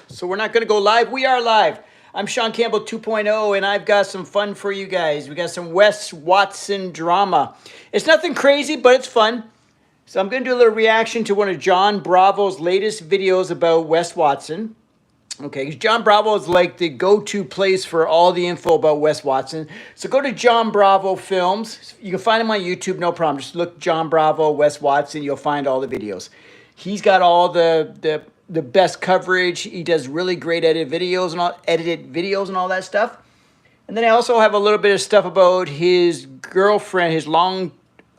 So we're not going to go live. We are live. I'm Shaun Campbell 2.0, and I've got some fun for you guys. We got some Wes Watson drama. It's nothing crazy, but it's fun. So I'm going to do a little reaction to one of John Bravo's latest videos about Wes Watson. Okay, because John Bravo is like the go-to place for all the info about Wes Watson. So go to John Bravo Films. You can find him on YouTube, no problem. Just look John Bravo, Wes Watson. You'll find all the videos. He's got all the best coverage. He does really great edited videos and all that stuff. And then I also have a little bit of stuff about his girlfriend, his long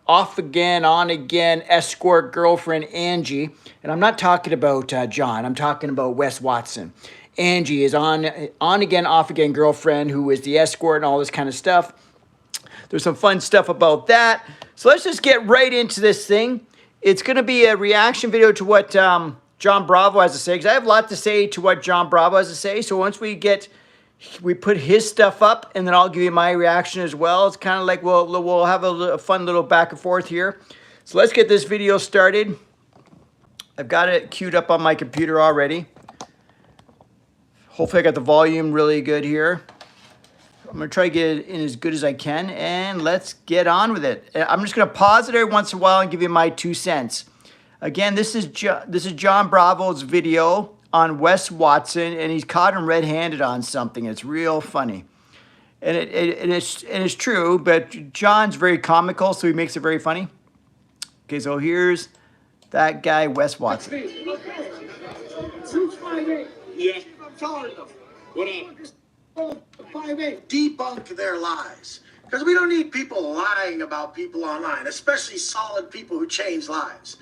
off again, on again escort girlfriend, Angie. And I'm not talking about John. I'm talking about Wes Watson. Angie is on again, off again girlfriend who is the escort and all this kind of stuff. There's some fun stuff about that. So let's just get right into this thing. It's going to be a reaction video to what John Bravo has to say, because I have a lot to say to what John Bravo has to say. So once we put his stuff up, and then I'll give you my reaction as well. It's kind of like we'll have a fun little back and forth here. So let's get this video started. I've got it queued up on my computer already. Hopefully I got the volume really good here. I'm going to try to get it in as good as I can, and let's get on with it. I'm just going to pause it every once in a while and give you my 2 cents. Again, this is John Bravo's video on Wes Watson, and he's caught him red-handed on something. It's real funny. And it's true, but John's very comical, so he makes it very funny. Okay, so here's that guy, Wes Watson. Yeah, I'm telling them. What up? 5'8". Debunk their lies. Because we don't need people lying about people online, especially solid people who change lives.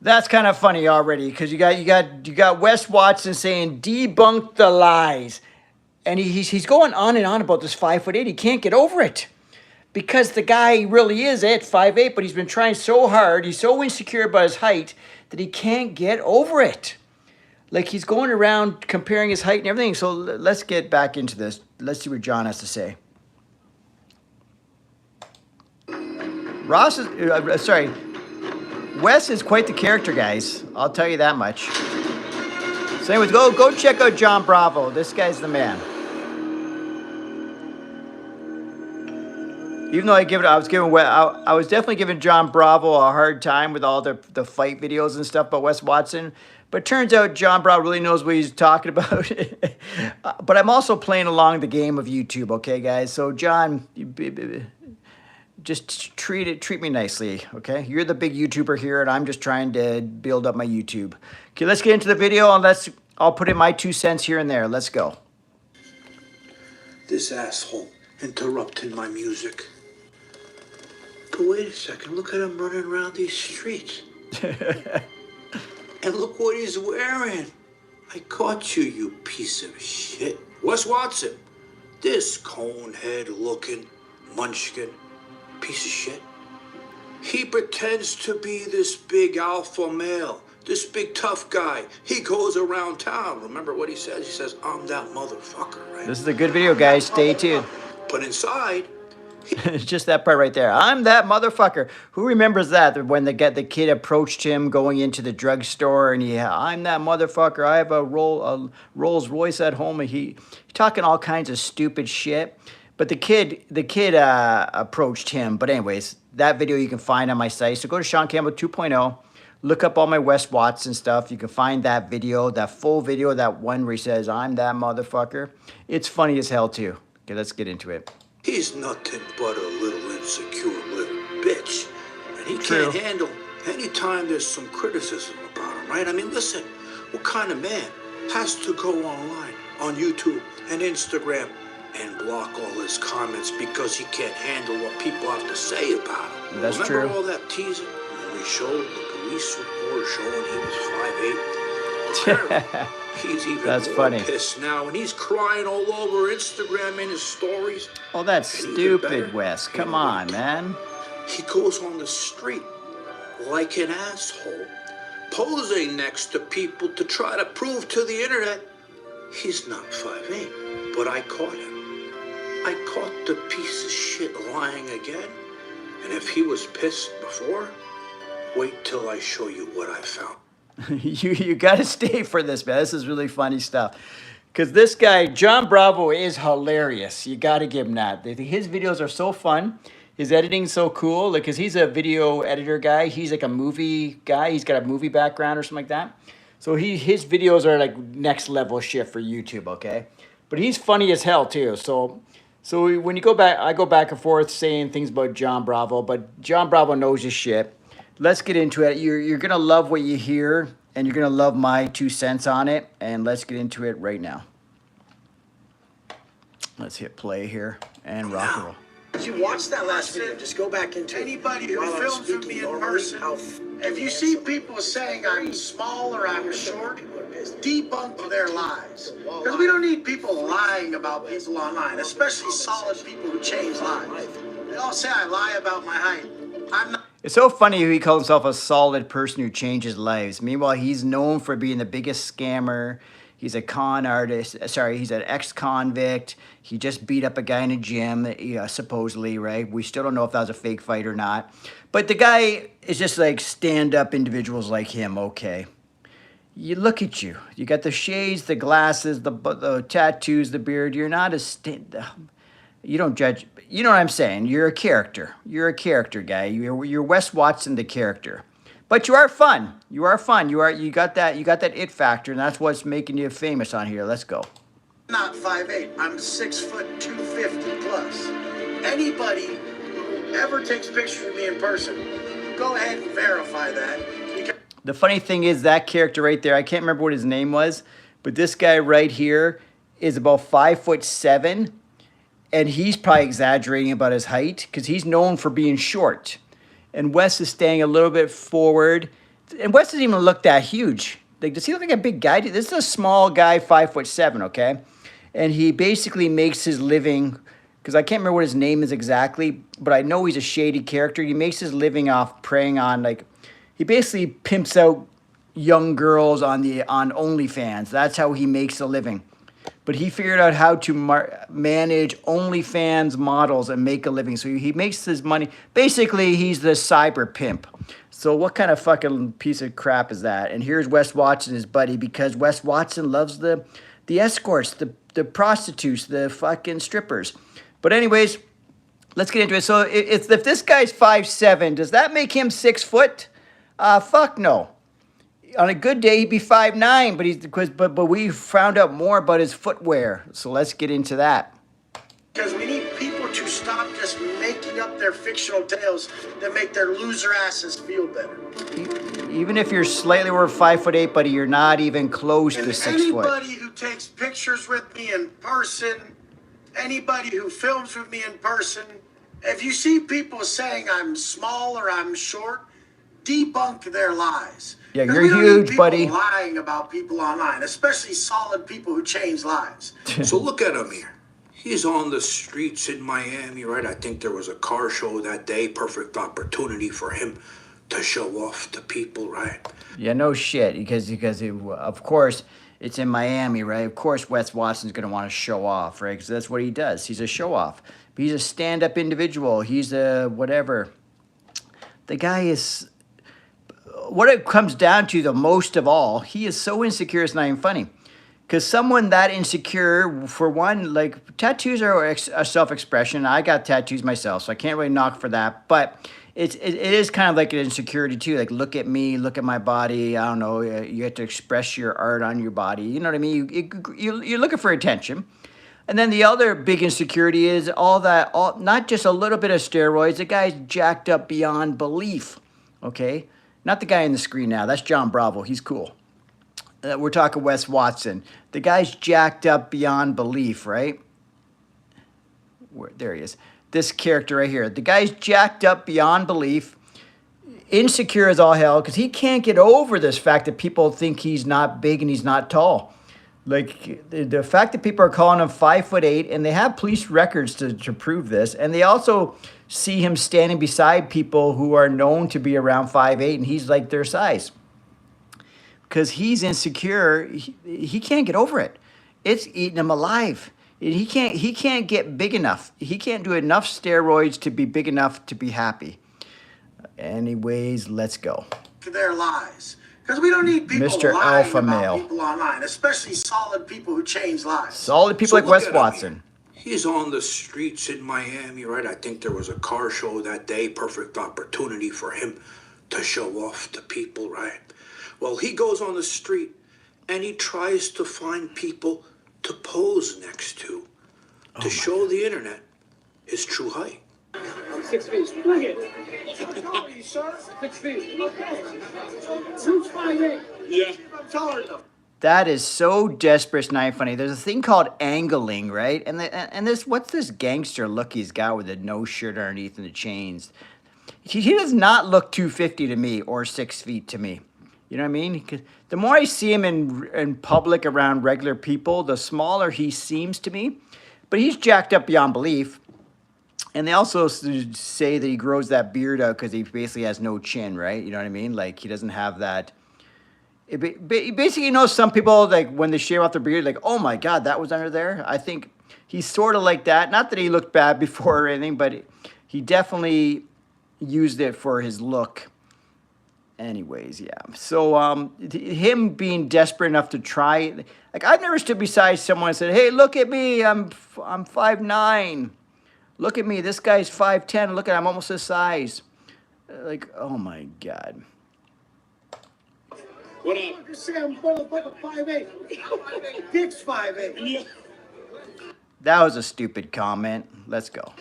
That's kind of funny already, because you got Wes Watson saying debunk the lies, and he's going on and on about this 5'8". He can't get over it, because the guy really is at 5'8", but he's been trying so hard. He's so insecure about his height that he can't get over it. Like, he's going around comparing his height and everything. So let's get back into this. Let's see what John has to say. Wes is quite the character, guys. I'll tell you that much. So anyways, go check out John Bravo. This guy's the man. Even though I was definitely giving John Bravo a hard time with all the fight videos and stuff about Wes Watson. But turns out John Bravo really knows what he's talking about. But I'm also playing along the game of YouTube, okay, guys? So John, just treat me nicely, okay? You're the big YouTuber here, and I'm just trying to build up my YouTube. Okay, let's get into the video, and I'll put in my 2 cents here and there. Let's go. This asshole interrupting my music. But wait a second, look at him running around these streets. And look what he's wearing. I caught you, you piece of shit. Wes Watson, this conehead-looking munchkin piece of shit. He pretends to be this big alpha male, this big tough guy. He goes around town. Remember what he says? He says, I'm that motherfucker, right? This is a good video, guys. Stay tuned. But inside... It's just that part right there. I'm that motherfucker. Who remembers that? When the kid approached him going into the drugstore, and I'm that motherfucker. I have a Rolls Royce at home, and he's talking all kinds of stupid shit. But the kid approached him. But anyways, that video you can find on my site. So go to Shaun Campbell 2.0. Look up all my Wes Watson stuff. You can find that video, that full video, that one where he says, I'm that motherfucker. It's funny as hell too. Okay, let's get into it. He's nothing but a little insecure little bitch. And he can't handle any time there's some criticism about him, right? I mean, listen, what kind of man has to go online, on YouTube and Instagram, and block all his comments because he can't handle what people have to say about him? That's true. Remember all that teasing when we showed the police report showing he was 5'8"? He's even more pissed now, and he's crying all over Instagram in his stories. Oh, that's stupid, Wes. Come on, man. He goes on the street like an asshole, posing next to people to try to prove to the internet he's not 5'8". But I caught him. I caught the piece of shit lying again. And if he was pissed before, wait till I show you what I found. You got to stay for this, man. This is really funny stuff. Because this guy, John Bravo, is hilarious. You got to give him that. His videos are so fun. His editing's so cool. Like, because he's a video editor guy. He's like a movie guy. He's got a movie background or something like that. So his videos are like next level shit for YouTube, okay? But he's funny as hell too. So when you go back, I go back and forth saying things about John Bravo, but John Bravo knows his shit. Let's get into it. You're gonna love what you hear, and you're gonna love my 2 cents on it. And let's get into it right now. Let's hit play here and rock and roll. If you watch that last video, just go back into Anybody who films with me in person, if you see people saying I'm small or I'm short, debunk their lies. Because we don't need people lying about people online, especially solid people who change lives. They all say I lie about my height. I'm not. It's so funny he calls himself a solid person who changes lives. Meanwhile, he's known for being the biggest scammer. He's a con artist. Sorry, he's an ex-convict. He just beat up a guy in a gym, supposedly, right? We still don't know if that was a fake fight or not. But the guy is just like stand-up individuals like him, okay. You look at you. You got the shades, the glasses, the tattoos, the beard. You're not you don't judge. You know what I'm saying? You're a character. You're a character guy. You're Wes Watson, the character. But you are fun. You are fun. You got that it factor, and that's what's making you famous on here. Let's go. Not 5'8". I'm 6 foot 250 plus. Anybody who ever takes pictures of me in person, go ahead and verify that. The funny thing is that character right there, I can't remember what his name was, but this guy right here is about 5'7", and he's probably exaggerating about his height because he's known for being short. And Wes is staying a little bit forward. And Wes doesn't even look that huge. Like, does he look like a big guy? This is a small guy, 5'7", okay? And he basically makes his living, because I can't remember what his name is exactly, but I know he's a shady character. He makes his living off preying on, like, he basically pimps out young girls on OnlyFans. That's how he makes a living. But he figured out how to manage OnlyFans models and make a living. So he makes his money. Basically, he's the cyber pimp. So what kind of fucking piece of crap is that? And here's Wes Watson, his buddy, because Wes Watson loves the escorts, the prostitutes, the fucking strippers. But anyways, let's get into it. So if this guy's 5'7", does that make him 6 foot? Fuck no. On a good day, he'd be 5'9", but we found out more about his footwear. So let's get into that. Because we need people to stop just making up their fictional tales that make their loser asses feel better. Even if you're slightly over 5'8", buddy, you're not even close to 6 foot. Anybody who takes pictures with me in person, anybody who films with me in person, if you see people saying I'm small or I'm short, debunk their lies. Yeah, you're huge, buddy. Lying about people online, especially solid people who change lives. So look at him here. He's on the streets in Miami, right? I think there was a car show that day. Perfect opportunity for him to show off to people, right? Yeah, no shit. Because of course, it's in Miami, right? Of course, Wes Watson's going to want to show off, right? Because that's what he does. He's a show-off. But he's a stand-up individual. He's a whatever. The guy is... What it comes down to, the most of all, he is so insecure it's not even funny. Because someone that insecure, for one, like, tattoos are a self-expression. I got tattoos myself, so I can't really knock for that. But it is kind of like an insecurity, too. Like, look at me, look at my body. I don't know, you have to express your art on your body. You know what I mean? You're looking for attention. And then the other big insecurity is not just a little bit of steroids. The guy's jacked up beyond belief, okay? Not the guy on the screen now. That's John Bravo. He's cool. We're talking Wes Watson. The guy's jacked up beyond belief, right? There he is. This character right here. The guy's jacked up beyond belief. Insecure as all hell because he can't get over this fact that people think he's not big and he's not tall. Like, the fact that people are calling him 5'8", and they have police records to prove this, and they also see him standing beside people who are known to be around 5'8", and he's like their size. Because he's insecure, he can't get over it. It's eating him alive. He can't get big enough. He can't do enough steroids to be big enough to be happy. Anyways, let's go. Their lies. Because we don't need people Mr. lying Alpha about Male. people online, especially solid people who change lives. Solid people like look Wes at him Watson. here. He's on the streets in Miami, right? I think there was a car show that day. Perfect opportunity for him to show off to people, right? Well, he goes on the street and he tries to find people to pose next to show the internet his true height. I'm 6 feet. Look at it. How are you, sir? 6 feet. Who's 5'8"? Yeah. I'm taller than them. That is so desperate, it's not funny. There's a thing called angling, right? And this, what's this gangster look he's got with the no shirt underneath and the chains? He does not look 250 to me or 6 feet to me. You know what I mean? 'Cause the more I see him in public around regular people, the smaller he seems to me. But he's jacked up beyond belief. And they also say that he grows that beard out because he basically has no chin, right? You know what I mean? Like, he doesn't have that. Basically, you know, some people, like, when they shave off their beard, like, oh my God, that was under there. I think he's sort of like that. Not that he looked bad before or anything, but he definitely used it for his look. Anyways, yeah. So him being desperate enough to try, like, I've never stood beside someone and said, hey, look at me, I'm 5'9". Look at me, this guy's 5'10". Look at, I'm almost his size. Like, oh my God. What up? You say I'm motherfucking 5'8". Dick's 5'8". Yeah. That was a stupid comment. Let's go.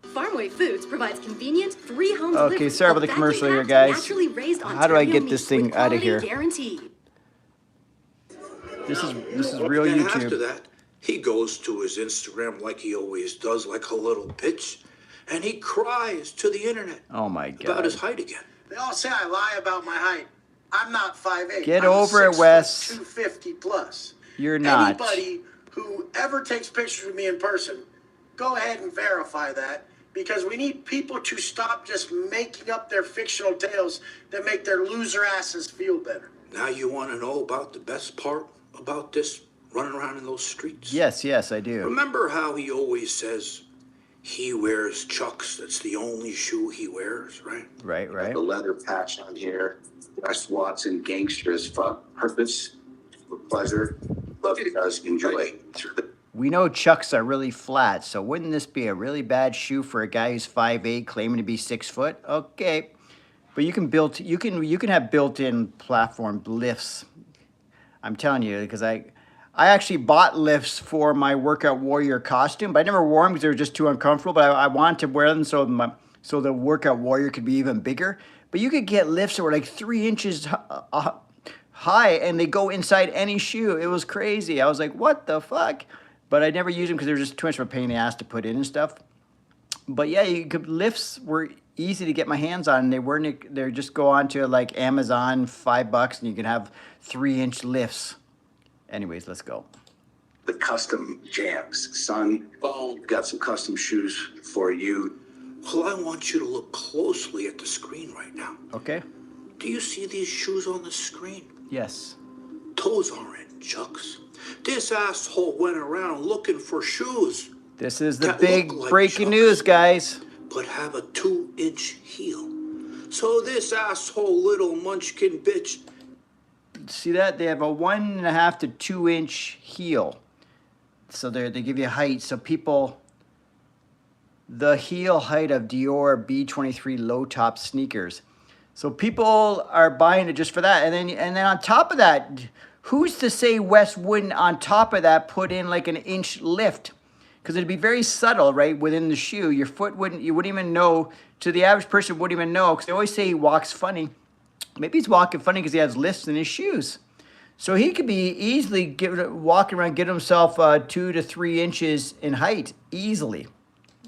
Farmway Foods provides convenient, free home Okay, delivery sorry about of the commercial here, vacuum-packed, guys. naturally raised How do I Ontario get this meats thing with out of quality here? Guaranteed. This is real And YouTube. after that, he goes to his Instagram like he always does, like a little bitch, and he cries to the internet Oh my about God. his height again. They all say I lie about my height. I'm not 5'8". Get I'm over it, 6', Wes. 250 plus. You're not. Anybody who ever takes pictures with me in person, go ahead and verify that, because we need people to stop just making up their fictional tales that make their loser asses feel better. Now you want to know about the best part about this, running around in those streets? Yes, I do. Remember how he always says he wears Chucks? That's the only shoe he wears, right? Right. The leather patch on here. Wes Watson, gangster as fuck. Purpose, with pleasure. Love you guys. Enjoy. We know Chucks are really flat, so wouldn't this be a really bad shoe for a guy who's 5'8", claiming to be 6 foot? Okay, but you can have built-in platform lifts. I'm telling you, because I actually bought lifts for my Workout Warrior costume, but I never wore them because they were just too uncomfortable. But I wanted to wear them so the Workout Warrior could be even bigger. But you could get lifts that were like 3 inches high, and they go inside any shoe. It was crazy. I was like, what the fuck? But I never used them because they were just too much of a pain in the ass to put in and stuff. But yeah, lifts were easy to get my hands on. They just go on to like Amazon, $5, and you can have 3-inch lifts. Anyways, let's go. The custom jams. Son, we've got some custom shoes for you. Well, I want you to look closely at the screen right now. Okay? Do you see these shoes on the screen? Yes. Toes aren't Chucks. This asshole went around looking for shoes This is the that big look like breaking Chucks, news, guys. but have a 2-inch heel. So this asshole little munchkin bitch. See that? They have a 1.5 to 2-inch heel. So they give you height. So people, the heel height of Dior B23 low top sneakers. So people are buying it just for that. And then on top of that, who's to say Wes wouldn't, on top of that, put in like an inch lift? Because it'd be very subtle, right, within the shoe. Your foot you wouldn't even know, to the average person wouldn't even know, because they always say he walks funny. Maybe he's walking funny because he has lifts in his shoes. So he could be easily walking around, get himself 2 to 3 inches in height, easily.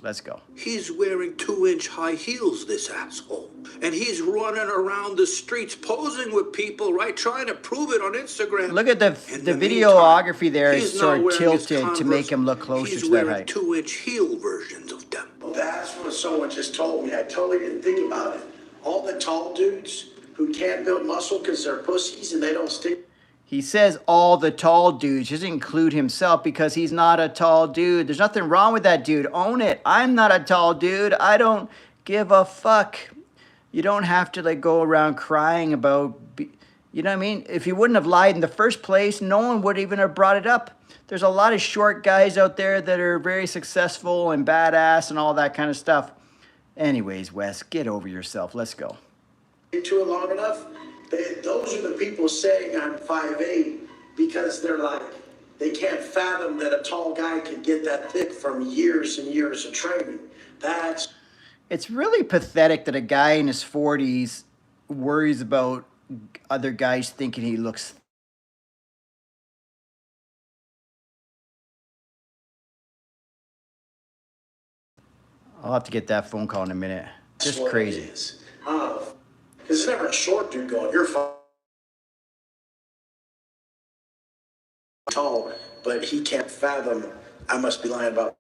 Let's go. He's wearing 2-inch high heels, this asshole. And he's running around the streets posing with people, right? Trying to prove it on Instagram. Look at the videography there is sort of tilted to make him look closer he's to that wearing height. 2-inch heel versions of them. That's what someone just told me. I totally didn't think about it. All the tall dudes who can't build muscle because they're pussies and they don't stick. He says all the tall dudes. He doesn't include himself because he's not a tall dude. There's nothing wrong with that dude. Own it. I'm not a tall dude. I don't give a fuck. You don't have to like go around crying about, you know what I mean? If you wouldn't have lied in the first place, no one would even have brought it up. There's a lot of short guys out there that are very successful and badass and all that kind of stuff. Anyways, Wes, get over yourself. Let's go. Into it long enough, those are the people saying I'm 5'8" because they're like, they can't fathom that a tall guy can get that thick from years and years of training. It's really pathetic that a guy in his 40s worries about other guys thinking he looks. I'll have to get that phone call in a minute. Just crazy. Because it's never a short dude going, you're tall, but he can't fathom I must be lying about.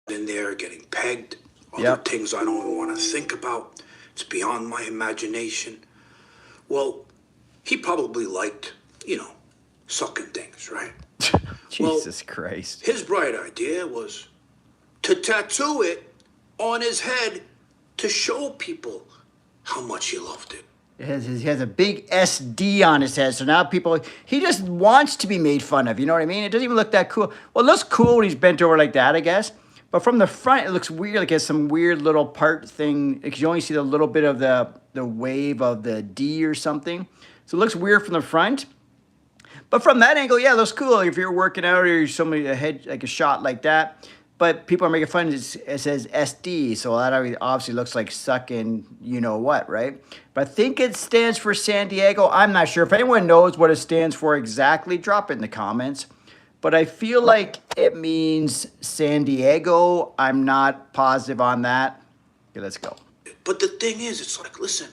In there getting pegged, other things I don't even want to think about. It's beyond my imagination. Well, he probably liked, sucking things, right? Jesus Christ. His bright idea was to tattoo it on his head to show people how much he loved it. He has a big SD on his head, so now he just wants to be made fun of, you know what I mean? It doesn't even look that cool. Well, it looks cool when he's bent over like that, I guess. But from the front, it looks weird, like it has some weird little part thing, because you only see the little bit of the wave of the D or something. So it looks weird from the front. But from that angle, yeah, it looks cool. If you're working out or you're somebody a head, like a shot like that. But people are making fun of it. It says SD, so that obviously looks like sucking you know what, right? But I think it stands for San Diego. I'm not sure. If anyone knows what it stands for exactly, drop it in the comments. But I feel like it means San Diego. I'm not positive on that. Okay, let's go. But the thing is, it's like, listen,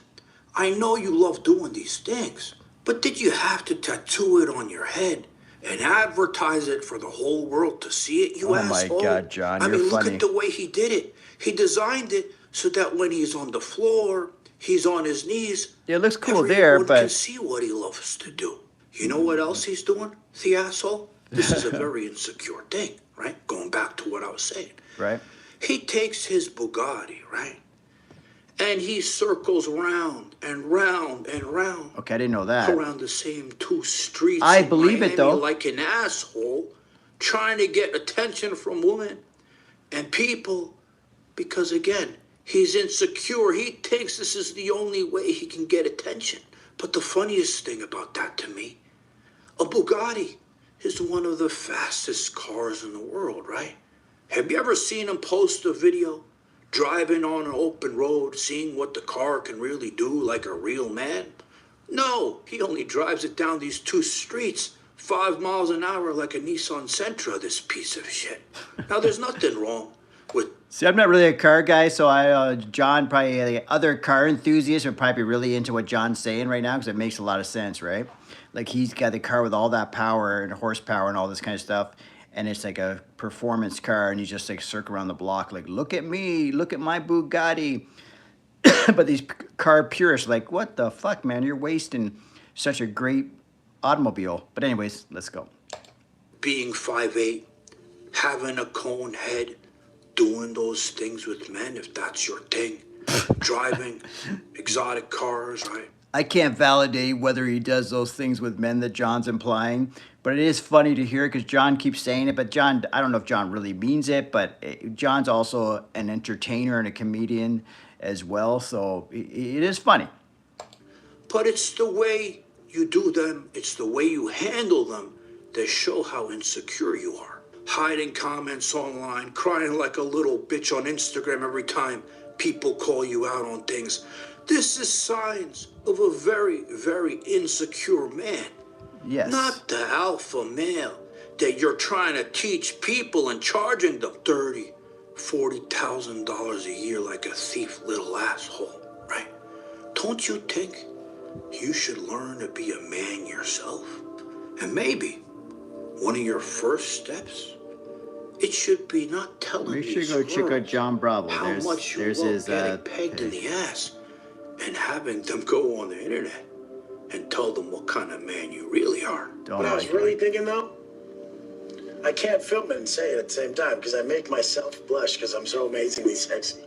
I know you love doing these things, but did you have to tattoo it on your head and advertise it for the whole world to see it, you asshole? Oh my God, John, you're look funny. at the way he did it. He designed it so that when he's on the floor, he's on his knees. Yeah, it looks cool there, but can see what he loves to do. You know what else he's doing, the asshole? This is a very insecure thing, right? Going back to what I was saying. Right. He takes his Bugatti, right? And he circles round and round and round. Okay, I didn't know that. Around the same two streets. I believe it, though. Like an asshole, trying to get attention from women and people. Because again, he's insecure. He thinks this is the only way he can get attention. But the funniest thing about that to me, a Bugatti is one of the fastest cars in the world, right? Have you ever seen him post a video driving on an open road, seeing what the car can really do like a real man? No, he only drives it down these two streets 5 miles an hour like a Nissan Sentra, this piece of shit. Now, there's nothing wrong with... See, I'm not really a car guy, so John, probably other car enthusiasts are probably really into what John's saying right now, because it makes a lot of sense, right? Like, he's got the car with all that power and horsepower and all this kind of stuff, and it's like a performance car, and he's just like circle around the block, like, look at me, look at my Bugatti. But these car purists, like, what the fuck, man? You're wasting such a great automobile. But anyways, let's go. Being 5'8", having a cone head, doing those things with men, if that's your thing. Driving exotic cars, right? I can't validate whether he does those things with men that John's implying, but it is funny to hear because John keeps saying it. But John, I don't know if John really means it, but John's also an entertainer and a comedian as well, so it is funny. But it's the way you do them, it's the way you handle them that show how insecure you are. Hiding comments online, crying like a little bitch on Instagram every time people call you out on things. This is signs of a very, very insecure man. Yes. Not the alpha male that you're trying to teach people and charging them $30,000, $40,000 a year like a thief little asshole, right? Don't you think you should learn to be a man yourself? And maybe one of your first steps, it should be not telling Make sure these you go check out girls John Bravo. how much you There's love his getting pegged in the ass and having them go on the internet and tell them what kind of man you really are. don't What I was like really it. thinking though, I can't film it and say it at the same time because I make myself blush because I'm so amazingly sexy.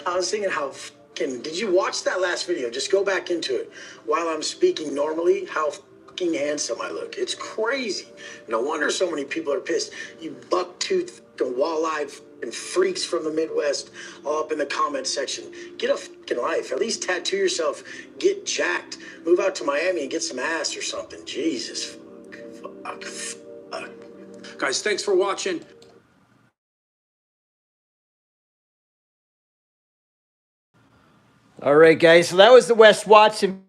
I was thinking how fucking, did you watch that last video? Just go back into it. While I'm speaking normally, how fucking handsome I look. It's crazy. No wonder so many people are pissed. You buck-toothed and wall-eyed fucking freaks from the Midwest all up in the comment section. Get a fucking life. At least tattoo yourself. Get jacked. Move out to Miami and get some ass or something. Jesus. Fuck. Guys, thanks for watching. All right, guys. So that was the Wes Watson.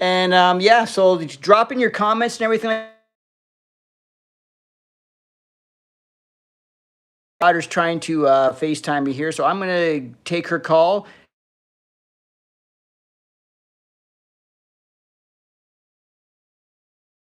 And yeah, so drop in your comments and everything. Daughter's trying to FaceTime me here, so I'm gonna take her call